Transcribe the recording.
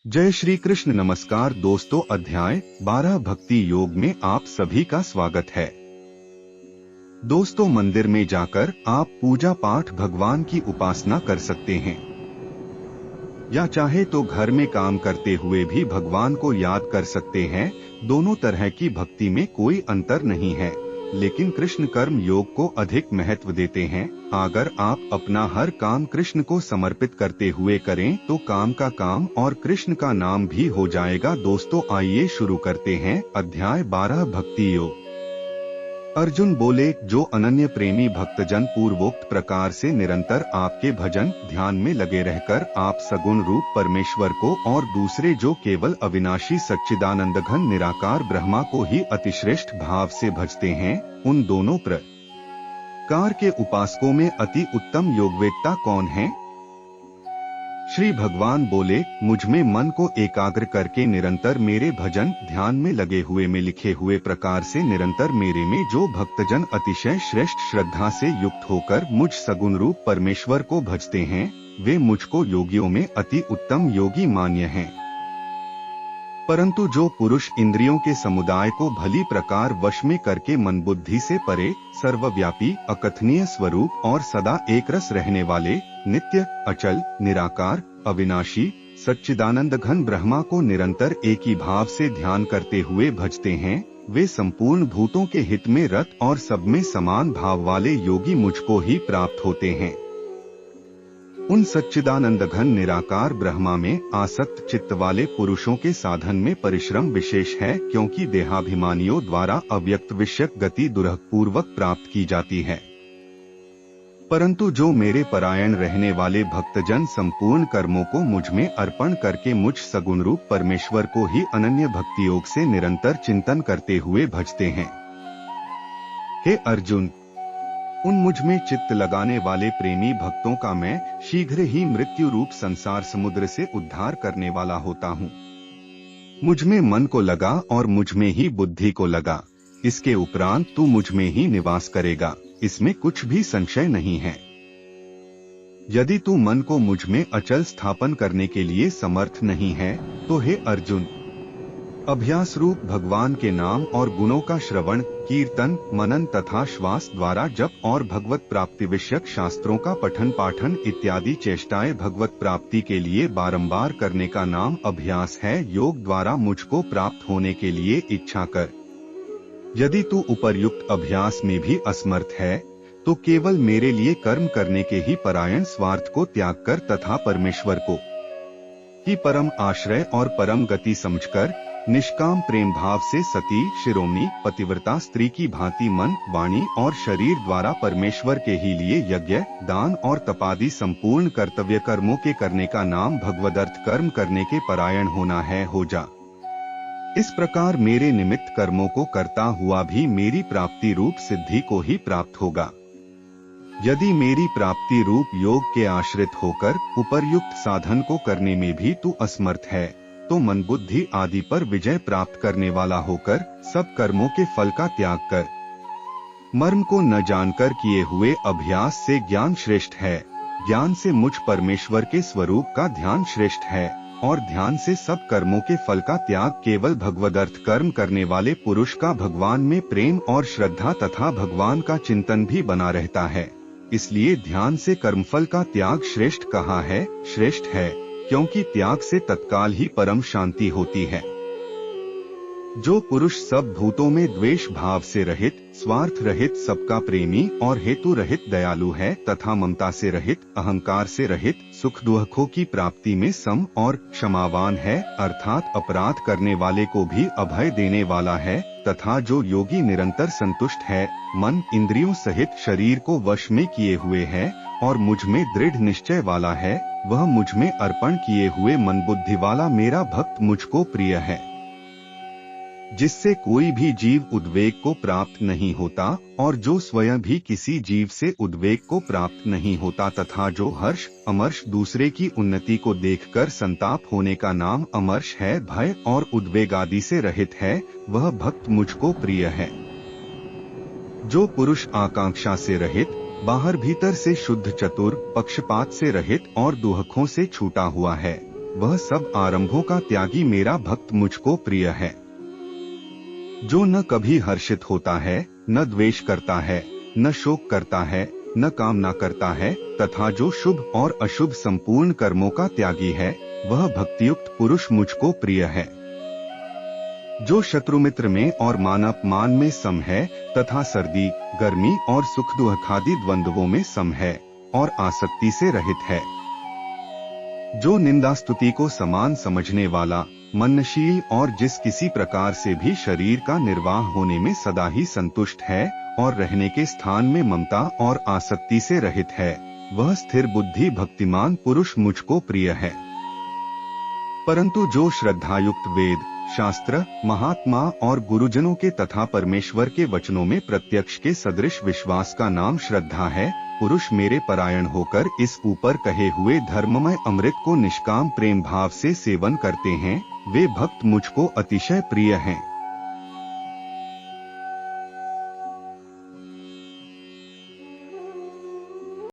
जय श्री कृष्ण। नमस्कार दोस्तों, अध्याय 12 भक्ति योग में आप सभी का स्वागत है। दोस्तों, मंदिर में जाकर आप पूजा पाठ भगवान की उपासना कर सकते हैं, या चाहे तो घर में काम करते हुए भी भगवान को याद कर सकते हैं। दोनों तरह की भक्ति में कोई अंतर नहीं है, लेकिन कृष्ण कर्म योग को अधिक महत्व देते हैं। अगर आप अपना हर काम कृष्ण को समर्पित करते हुए करें तो काम का काम और कृष्ण का नाम भी हो जाएगा। दोस्तों, आइए शुरू करते हैं अध्याय 12 भक्ति योग। अर्जुन बोले, जो अनन्य प्रेमी भक्तजन पूर्वोक्त प्रकार से निरंतर आपके भजन ध्यान में लगे रहकर आप सगुण रूप परमेश्वर को और दूसरे जो केवल अविनाशी सच्चिदानंद घन निराकार ब्रह्मा को ही अतिश्रेष्ठ भाव से भजते हैं, उन दोनों प्रकार के उपासकों में अति उत्तम योगवेत्ता कौन है? श्री भगवान बोले, मुझ में मन को एकाग्र करके निरंतर मेरे भजन ध्यान में लगे हुए में लिखे हुए प्रकार से निरंतर मेरे में जो भक्तजन अतिशय श्रेष्ठ श्रद्धा से युक्त होकर मुझ सगुण रूप परमेश्वर को भजते हैं, वे मुझको योगियों में अति उत्तम योगी मान्य हैं। परंतु जो पुरुष इंद्रियों के समुदाय को भली प्रकार वश में करके मन बुद्धि से परे सर्वव्यापी अकथनीय स्वरूप और सदा एक रस रहने वाले नित्य अचल निराकार अविनाशी सच्चिदानंद घन ब्रह्मा को निरंतर एक ही भाव से ध्यान करते हुए भजते हैं, वे संपूर्ण भूतों के हित में रत और सब में समान भाव वाले योगी मुझको ही प्राप्त होते हैं। उन सच्चिदानंद घन निराकार ब्रह्मा में आसक्त चित्त वाले पुरुषों के साधन में परिश्रम विशेष है, क्योंकि देहाभिमानियों द्वारा अव्यक्त विषयक गति दुरह पूर्वक प्राप्त की जाती है। परंतु जो मेरे परायण रहने वाले भक्तजन संपूर्ण कर्मों को मुझ में अर्पण करके मुझ सगुण रूप परमेश्वर को ही अनन्य भक्ति योग से निरंतर चिंतन करते हुए भजते हैं। हे अर्जुन, उन मुझ में चित्त लगाने वाले प्रेमी भक्तों का मैं शीघ्र ही मृत्यु रूप संसार समुद्र से उद्धार करने वाला होता हूँ। मुझ में मन को लगा और मुझ में ही बुद्धि को लगा, इसके उपरांत तू मुझ में ही निवास करेगा, इसमें कुछ भी संशय नहीं है। यदि तू मन को मुझ में अचल स्थापन करने के लिए समर्थ नहीं है तो हे अर्जुन, अभ्यास रूप भगवान के नाम और गुणों का श्रवण कीर्तन मनन तथा श्वास द्वारा जप और भगवत प्राप्ति विषयक शास्त्रों का पठन पाठन इत्यादि चेष्टाएं भगवत प्राप्ति के लिए बारंबार करने का नाम अभ्यास है। योग द्वारा मुझको प्राप्त होने के लिए इच्छा कर। यदि तू उपर्युक्त अभ्यास में भी असमर्थ है तो केवल मेरे लिए कर्म करने के ही परायण स्वार्थ को त्याग कर तथा परमेश्वर को ही परम आश्रय और परम गति समझकर निष्काम प्रेम भाव से सती शिरोमणि पतिव्रता स्त्री की भांति मन वाणी और शरीर द्वारा परमेश्वर के ही लिए यज्ञ दान और तपादि संपूर्ण कर्तव्य कर्मों के करने का नाम भगवदर्थ कर्म करने के परायण होना है, हो जा। इस प्रकार मेरे निमित्त कर्मों को करता हुआ भी मेरी प्राप्ति रूप सिद्धि को ही प्राप्त होगा। यदि मेरी प्राप्ति रूप योग के आश्रित होकर उपर्युक्त साधन को करने में भी तू असमर्थ है तो मन बुद्धि आदि पर विजय प्राप्त करने वाला होकर सब कर्मों के फल का त्याग कर। मर्म को न जानकर किए हुए अभ्यास से ज्ञान श्रेष्ठ है, ज्ञान से मुझ परमेश्वर के स्वरूप का ध्यान श्रेष्ठ है, और ध्यान से सब कर्मों के फल का त्याग केवल भगवदर्थ कर्म करने वाले पुरुष का भगवान में प्रेम और श्रद्धा तथा भगवान का चिंतन भी बना रहता है। इसलिए ध्यान से कर्मफल का त्याग श्रेष्ठ कहा है। श्रेष्ठ है क्योंकि त्याग से तत्काल ही परम शांति होती है। जो पुरुष सब भूतों में द्वेष भाव से रहित स्वार्थ रहित सबका प्रेमी और हेतु रहित दयालु है तथा ममता से रहित अहंकार से रहित सुख दुखों की प्राप्ति में सम और क्षमावान है, अर्थात अपराध करने वाले को भी अभय देने वाला है, तथा जो योगी निरंतर संतुष्ट है, मन इंद्रियों सहित शरीर को वश में किए हुए है और मुझ में दृढ़ निश्चय वाला है, वह मुझ में अर्पण किए हुए मन बुद्धि वाला मेरा भक्त मुझको प्रिय है। जिससे कोई भी जीव उद्वेग को प्राप्त नहीं होता और जो स्वयं भी किसी जीव से उद्वेग को प्राप्त नहीं होता, तथा जो हर्ष अमर्ष दूसरे की उन्नति को देखकर संताप होने का नाम अमर्ष है, भय और उद्वेग आदि से रहित है, वह भक्त मुझको प्रिय है। जो पुरुष आकांक्षा से रहित बाहर भीतर से शुद्ध चतुर पक्षपात से रहित और दुहखों से छूटा हुआ है, वह सब आरंभों का त्यागी मेरा भक्त मुझको प्रिय है। जो न कभी हर्षित होता है, न द्वेष करता है, न शोक करता है, न कामना करता है, तथा जो शुभ और अशुभ संपूर्ण कर्मों का त्यागी है, वह भक्तियुक्त पुरुष मुझको प्रिय है। जो शत्रु मित्र में और मान अपमान में सम है, तथा सर्दी गर्मी और सुख दुख आदि द्वंद्वों में सम है और आसक्ति से रहित है। जो निंदा स्तुति को समान समझने वाला, मननशील और जिस किसी प्रकार से भी शरीर का निर्वाह होने में सदा ही संतुष्ट है और रहने के स्थान में ममता और आसक्ति से रहित है, वह स्थिर बुद्धि भक्तिमान पुरुष मुझको प्रिय है। परंतु जो श्रद्धायुक्त वेद, शास्त्र, महात्मा और गुरुजनों के तथा परमेश्वर के वचनों में प्रत्यक्ष के सदृश विश्वास का नाम श्रद्धा है, पुरुष मेरे परायण होकर इस ऊपर कहे हुए धर्ममय अमृत को निष्काम प्रेम भाव से सेवन करते हैं, वे भक्त मुझको अतिशय प्रिय हैं।